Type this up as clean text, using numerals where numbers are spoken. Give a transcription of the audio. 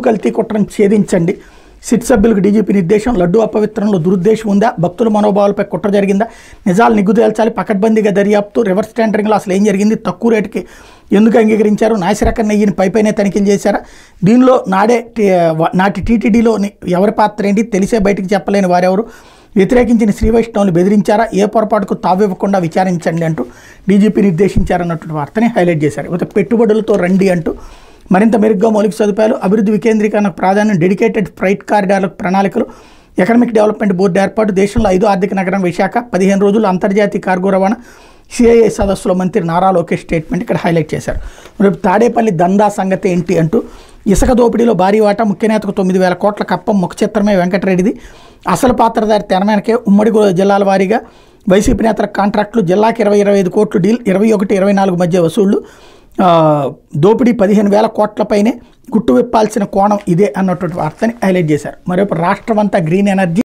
కల్తీ కుట్రను ఛేదించండి. సిట్ సభ్యులకు డీజీపీ నిర్దేశం. లడ్డూ అపవిత్రంలో దురుద్దేశం ఉందా? భక్తుల మనోభావాలపై కుట్ర జరిగిందా? నిజాలు నిగ్గు తేల్చాలి. పకడ్బందీగా దర్యాప్తు. రివర్స్ టెండరింగ్లో అసలు ఏం జరిగింది? తక్కువ రేటుకి ఎందుకు అంగీకరించారు? నాసిరకం నెయ్యిని పైపైనే తనిఖీలు చేశారా? దీనిలో నాటి టీటీడీలో ఎవరి పాత్ర ఏంటి? తెలిసే బయటికి చెప్పలేని వారెవరు? వ్యతిరేకించిన శ్రీ వైష్ణవులు బెదిరించారా? ఏ పొరపాటుకు తావివ్వకుండా విచారించండి అంటూ డీజీపీ నిర్దేశించారన్నటువంటి వార్తని హైలైట్ చేశారు. ఇక పెట్టుబడులతో రండి అంటూ మరింత మెరుగ్గా మౌలిక సదుపాయాలు, అభివృద్ధి వికేంద్రీకరణకు ప్రాధాన్యం, డెడికేటెడ్ ఫ్రైట్ కారిడార్లకు ప్రణాళికలు, ఎకనామిక్ డెవలప్మెంట్ బోర్డు ఏర్పాటు, దేశంలో 5వ ఆర్థిక నగరం విశాఖ, 15 రోజులు అంతర్జాతీయ కార్గో రవాణా, సిఐఐ సదస్సులో మంత్రి నారా లోకేష్ స్టేట్మెంట్ ఇక్కడ హైలైట్ చేశారు. రేపు తాడేపల్లి దందా సంగతి ఏంటి అంటూ ఇసుక దోపిడీలో భారీ వాటా, ముఖ్య నేతకు 9,000 కోట్ల కప్పం, ముఖ చిత్రమే వెంకటరెడ్డిది, అసలు పాత్రధారి తెర వెనకే, ఉమ్మడి జిల్లాల వారీగా వైసీపీ నేతల కాంట్రాక్టులు, జిల్లాకి 20-25 కోట్లు డీల్, 21-24 మధ్య వసూళ్లు, దోపిడీ 15,000 కోట్లపైనే, గుట్టు విప్పాల్సిన కోణం ఇదే అన్నటువంటి వార్తని హైలైట్ చేశారు. మరోపు రాష్ట్రం అంతా గ్రీన్ ఎనర్జీ